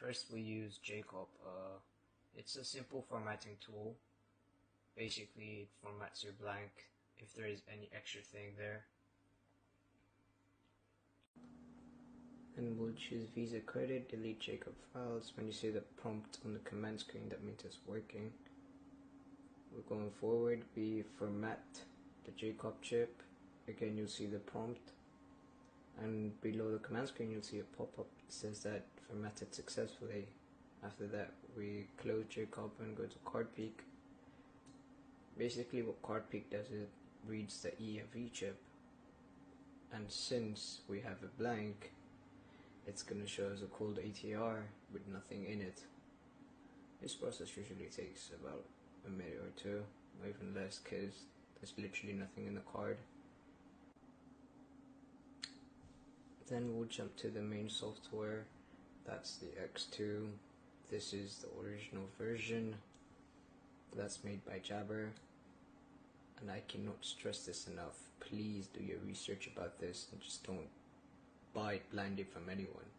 First we use Jacob. It's a simple formatting tool. Basically it formats your blank if there is any extra thing there. And we'll choose Visa Credit, delete Jacob files. When you see the prompt on the command screen, that means it's working. We're going forward, we format the Jacob chip. Again, you'll see the prompt, and below the command screen you'll see a pop-up that says that formatted successfully. After that we close Jacob and go to card peek. Basically what card peek does is it reads the EMV chip, and since we have a blank, it's going to show us a cold ATR with nothing in it. This process usually takes about a minute or two, or even less, because there's literally nothing in the card. Then we'll jump to the main software. That's the X2. This is the original version that's made by Jabber, and I cannot stress this enough. Please do your research about this and just don't buy it blindly from anyone.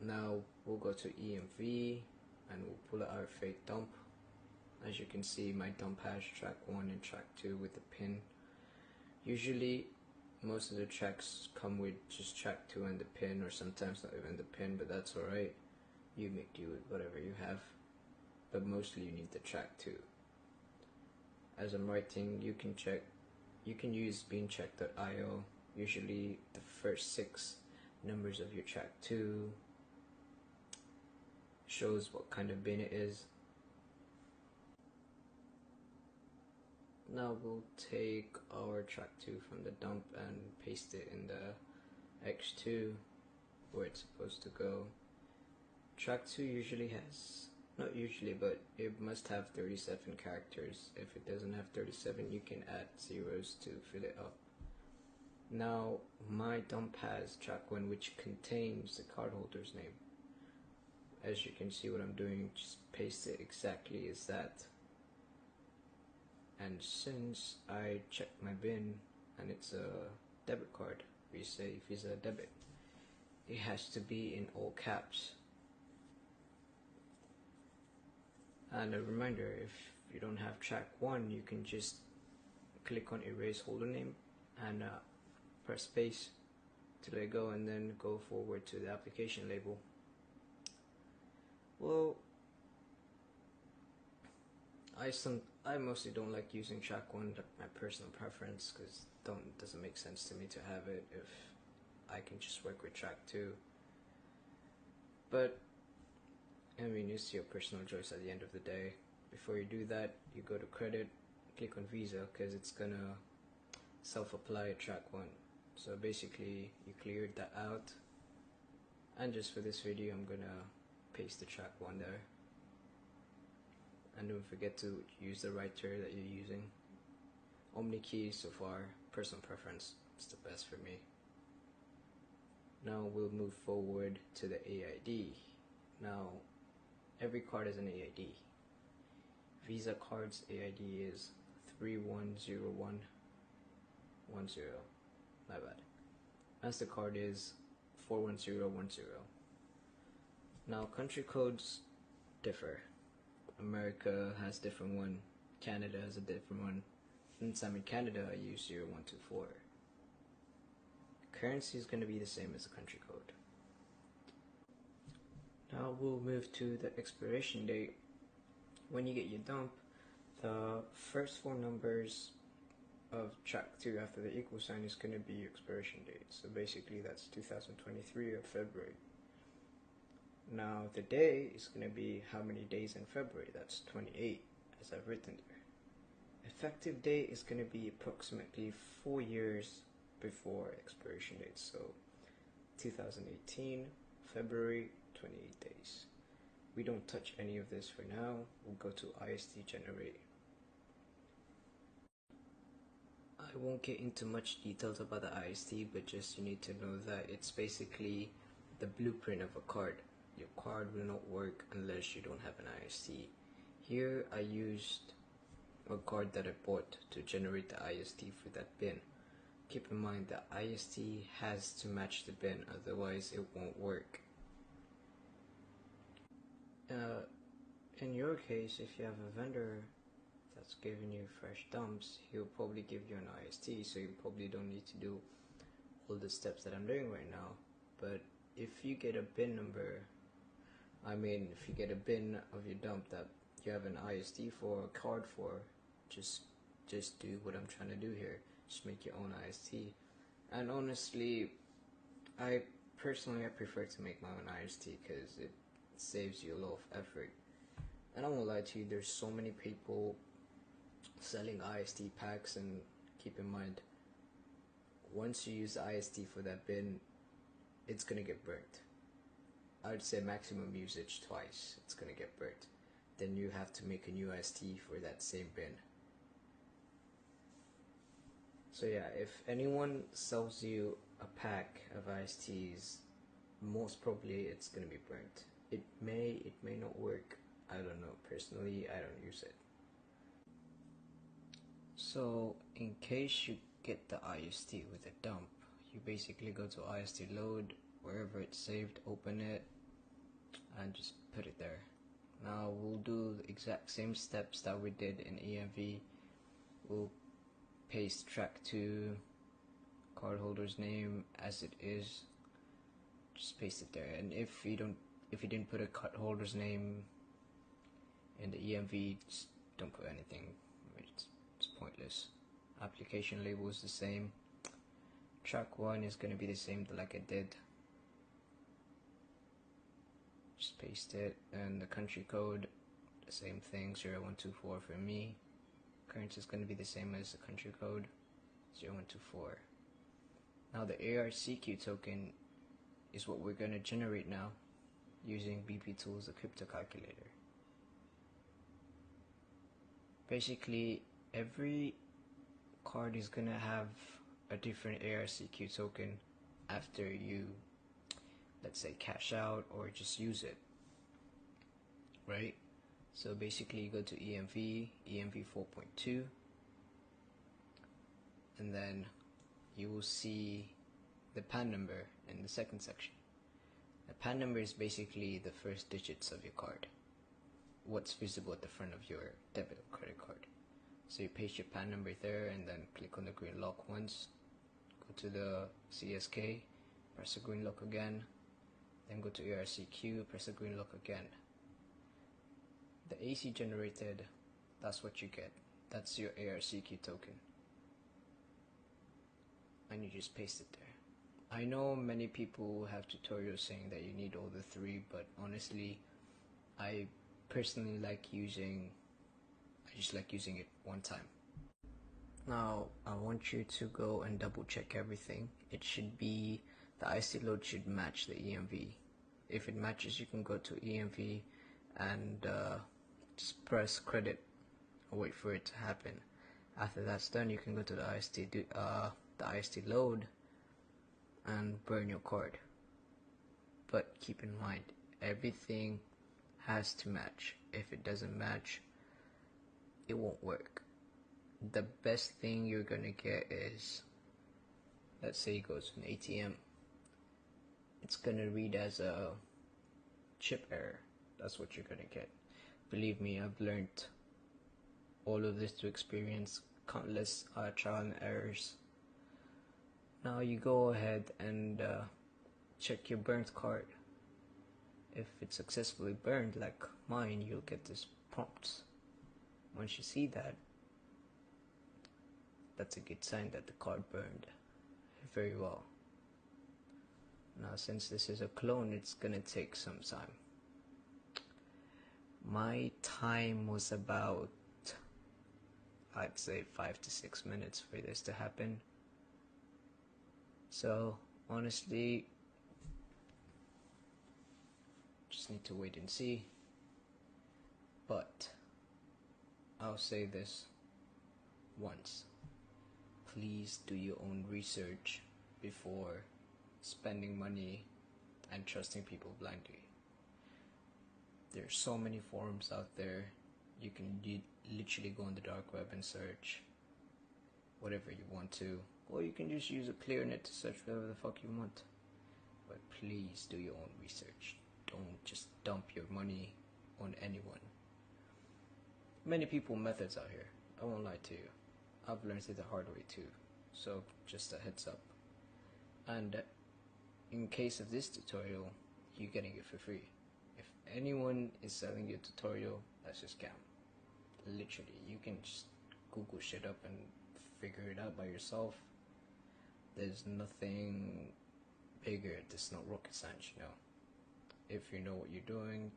Now we'll go to EMV and we'll pull out our fake dump. As you can see, my dump has track 1 and track 2 with the pin. Usually most of the tracks come with just track 2 and the pin, or sometimes not even the pin, but that's alright. You make do with whatever you have, but mostly you need the track 2. As I'm writing, you can use beancheck.io. Usually the first 6 numbers of your track 2 shows what kind of bin it is. Now we'll take our track 2 from the dump and paste it in the X2 where it's supposed to go. Track 2 usually has, not usually, but it must have 37 characters. If it doesn't have 37, you can add zeros to fill it up. Now my dump has track 1, which contains the cardholder's name. As you can see, what I'm doing, just paste it exactly as that. And since I checked my bin and it's a debit card, we say Visa debit, it has to be in all caps. And a reminder, if you don't have track 1, you can just click on erase holder name and press space to let go, and then go forward to the application label. Well, I mostly don't like using track 1, my personal preference, because it doesn't make sense to me to have it if I can just work with track 2. But I mean, it's your personal choice at the end of the day. Before you do that, you go to credit, click on Visa, because it's gonna self-apply a track 1. So basically you cleared that out, and just for this video I'm gonna paste the track 1 there. And don't forget to use the writer that you're using. OmniKey so far, personal preference, it's the best for me. Now we'll move forward to the AID. Now every card has an AID. Visa card's AID is 310110. My bad. MasterCard is 41010. Now country codes differ. America has a different one, Canada has a different one. Since I'm in Canada, I use 0124. Currency is going to be the same as the country code. Now we'll move to the expiration date. When you get your dump, the first 4 numbers of track 2 after the equal sign is going to be your expiration date. So basically that's 2023 of February. Now the day is going to be how many days in February. That's 28, as I've written there. Effective date is going to be approximately 4 years before expiration date. So 2018 February, 28 days. We don't touch any of this for now. We'll go to IST generate. I won't get into much details about the IST, but just you need to know that it's basically the blueprint of a card. Your card will not work unless you don't have an IST. Here I used a card that I bought to generate the IST for that bin. Keep in mind the IST has to match the bin, otherwise it won't work. in your case, if you have a vendor that's giving you fresh dumps, he'll probably give you an IST, so you probably don't need to do all the steps that I'm doing right now. But if you get a bin number, if you get a bin of your dump that you have an IST for, a card for, just do what I'm trying to do here. Just make your own IST. And honestly, I prefer to make my own IST because it saves you a lot of effort. And I won't lie to you, there's so many people selling IST packs, and keep in mind, once you use the IST for that bin, it's gonna get burnt. I would say maximum usage twice, it's gonna get burnt. Then you have to make a new IST for that same bin. So yeah, if anyone sells you a pack of ISTs, most probably it's gonna be burnt. It may not work. I don't know. Personally, I don't use it. So in case you get the IST with a dump, you basically go to IST load, wherever it's saved, open it, and just put it there. Now we'll do the exact same steps that we did in EMV. We'll paste track2, cardholder's name as it is, just paste it there. And if you didn't put a cardholder's name in the EMV, just don't put anything. It's pointless. Application label is the same. Track1 is going to be the same like I did. Just paste it, and the country code, the same thing, 0124 for me. Currency is going to be the same as the country code, 0124. Now the ARCQ token is what we're going to generate now using BP Tools, the crypto calculator. Basically, every card is going to have a different ARCQ token after you, let's say, cash out or just use it, right? So basically you go to EMV 4.2, and then you will see the PAN number in the second section. The PAN number is basically the first digits of your card, what's visible at the front of your debit or credit card. So you paste your PAN number there, and then click on the green lock once, go to the CSK, press the green lock again, then go to ARCQ, press the green lock again. The AC generated, that's what you get. That's your ARCQ token. And you just paste it there. I know many people have tutorials saying that you need all the three, but honestly, I personally just like using it one time. Now, I want you to go and double check everything. It should be, the IC load should match the EMV. If it matches, you can go to EMV and just press credit or wait for it to happen. After that's done, you can go to the IST load and burn your card. But keep in mind, everything has to match. If it doesn't match, it won't work. The best thing you're gonna get is, let's say it goes to an ATM, it's gonna read as a chip error. That's what you're gonna get. Believe me, I've learned all of this through experience, countless trial and errors. Now you go ahead and check your burnt card. If it's successfully burned like mine, you'll get this prompt. Once you see that, that's a good sign that the card burned very well. Now since this is a clone, it's gonna take some time. My time was about, I'd say 5 to 6 minutes for this to happen. So honestly, just need to wait and see. But I'll say this once: please do your own research before spending money and trusting people blindly. There's so many forums out there. You can literally go on the dark web and search whatever you want to, or you can just use a ClearNet to search whatever the fuck you want. But please do your own research. Don't just dump your money on anyone. many people methods out here. I won't lie to you. I've learned it the hard way too. So just a heads up. And in case of this tutorial, you're getting it for free. If anyone is selling you a tutorial, that's a scam. Literally, you can just Google shit up and figure it out by yourself. There's nothing bigger. It's not rocket science, you know. If you know what you're doing,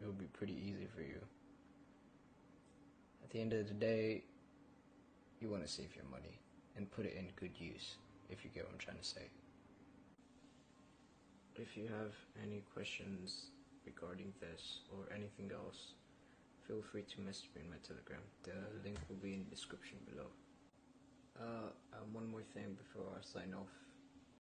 it will be pretty easy for you. At the end of the day, you want to save your money and put it in good use, if you get what I'm trying to say. If you have any questions regarding this or anything else, feel free to message me on my Telegram. The link will be in the description below. One more thing before I sign off.